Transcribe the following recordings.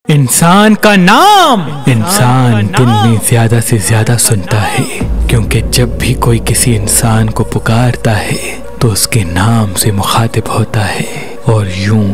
इंसान का नाम इंसान दिन में ज्यादा से ज्यादा सुनता है, क्योंकि जब भी कोई किसी इंसान को पुकारता है तो उसके नाम से मुखातिब होता है, और यूं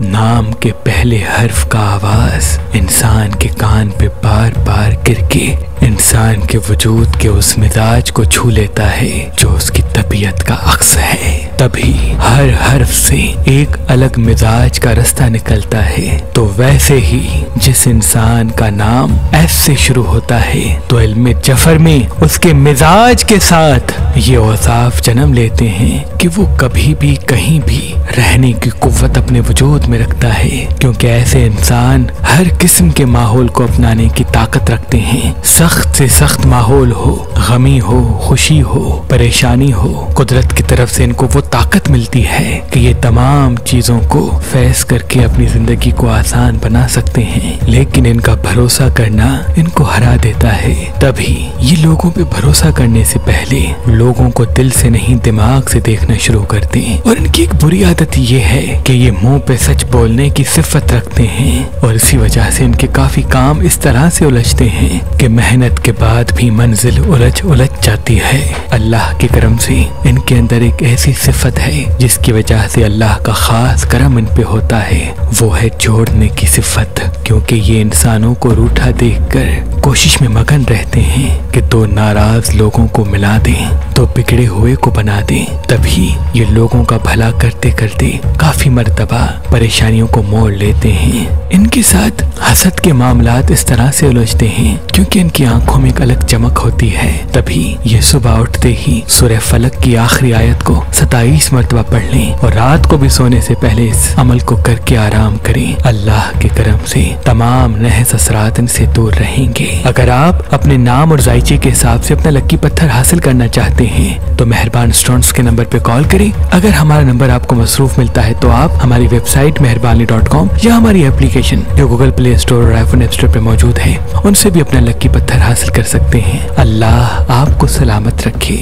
नाम के पहले हर्फ का आवाज इंसान के कान पे बार बार गिरके इंसान के वजूद के उस मिजाज को छू लेता है जो उसकी तबीयत का अक्स है। तभी हर हर्फ से एक अलग मिजाज का रास्ता निकलता है। तो वैसे ही जिस इंसान का नाम एस से शुरू होता है तो इल्म जफर में उसके मिजाज के साथ ये औसाफ जन्म लेते हैं कि वो कभी भी कहीं भी रहने की कुव्वत अपने वजूद में रखता है, क्योंकि ऐसे इंसान हर किस्म के माहौल को अपनाने की ताकत रखते हैं। सख्त से सख्त माहौल हो, गमी हो, खुशी हो, परेशानी हो, कुदरत की तरफ से इनको वो ताकत मिलती है कि ये तमाम चीजों को फैस करके अपनी जिंदगी को आसान बना सकते हैं। लेकिन इनका भरोसा करना इनको हरा देता है। तभी ये लोगों पे भरोसा करने से पहले लोगों को दिल से नहीं दिमाग से देखना शुरू करते हैं। और इनकी एक बुरी आदत ये है कि ये मुंह पे सच बोलने की सिफत रखते हैं, और इसी वजह से इनके काफी काम इस तरह से उलझते हैं कि मेहनत के बाद भी मंजिल उलझ जाती है। अल्लाह के करम से इनके अंदर एक ऐसी सिफत है जिसकी वजह से अल्लाह का खास करम इन पे होता है, वो है जोड़ने की सिफत। क्योंकि ये इंसानों को रूठा देखकर कोशिश में मगन रहते हैं कि दो नाराज लोगों को मिला दें, दो बिगड़े हुए को बना दें। तभी ये लोगों का भला करते करते काफी मर्तबा परेशानियों को मोड़ लेते हैं। इनके साथ हसद के मामलात इस तरह से उलझते हैं क्योंकि इनकी आंखों में एक अलग चमक होती है। तभी ये सुबह उठते ही सूरह फलक की आखिरी आयत को 27 मर्तबा पढ़ लें, और रात को भी सोने से पहले इस अमल को करके आराम करें। अल्लाह के करम से तमाम नहस असरात इनसे दूर रहेंगे। अगर आप अपने नाम और जायचे के हिसाब से अपना लकी पत्थर हासिल करना चाहते हैं तो मेहरबान स्टोन्स के नंबर पे कॉल करें। अगर हमारा नंबर आपको मसरूफ मिलता है तो आप हमारी वेबसाइट मेहरबानी.com या हमारी एप्लीकेशन जो गूगल प्ले स्टोर और आईफोन ऐप स्टोर पे मौजूद है उनसे भी अपना लकी पत्थर हासिल कर सकते हैं। अल्लाह आपको सलामत रखे।